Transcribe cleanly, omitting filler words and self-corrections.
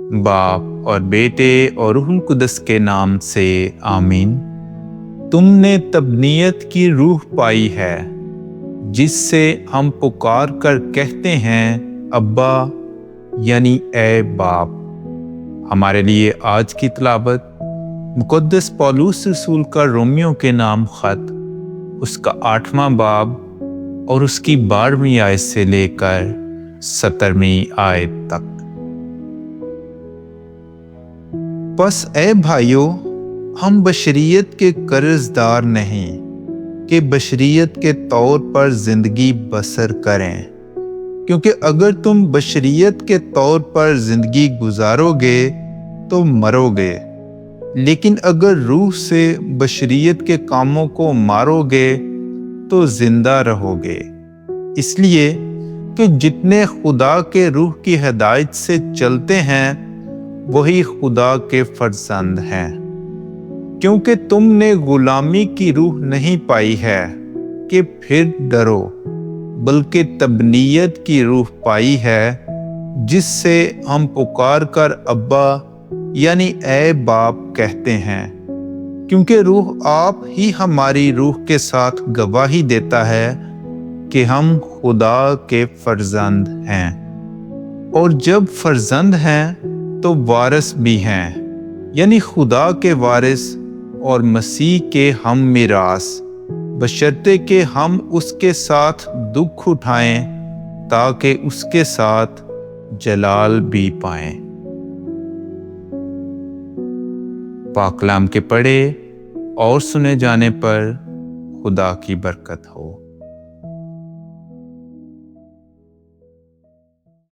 باپ اور بیٹے اور روح القدس کے نام سے آمین۔ تم نے تبنیت کی روح پائی ہے، جس سے ہم پکار کر کہتے ہیں ابا، یعنی اے باپ۔ ہمارے لیے آج کی تلاوت مقدس پولس رسول کا رومیوں کے نام خط، اس کا 8واں باب اور اس کی 12ویں آیت سے لے کر 17ویں آیت تک۔ پس اے بھائیو، ہم بشریت کے قرض دار نہیں کہ بشریت کے طور پر زندگی بسر کریں، کیونکہ اگر تم بشریت کے طور پر زندگی گزارو گے تو مرو گے، لیکن اگر روح سے بشریت کے کاموں کو مارو گے تو زندہ رہو گے، اس لیے کہ جتنے خدا کے روح کی ہدایت سے چلتے ہیں وہی خدا کے فرزند ہیں۔ کیونکہ تم نے غلامی کی روح نہیں پائی ہے کہ پھر ڈرو، بلکہ تبنیت کی روح پائی ہے، جس سے ہم پکار کر ابا، یعنی اے باپ کہتے ہیں۔ کیونکہ روح آپ ہی ہماری روح کے ساتھ گواہی دیتا ہے کہ ہم خدا کے فرزند ہیں، اور جب فرزند ہیں تو وارث بھی ہیں، یعنی خدا کے وارث اور مسیح کے ہم میراث، بشرطے کہ ہم اس کے ساتھ دکھ اٹھائیں تاکہ اس کے ساتھ جلال بھی پائیں۔ پاک کلام کے پڑھے اور سنے جانے پر خدا کی برکت ہو۔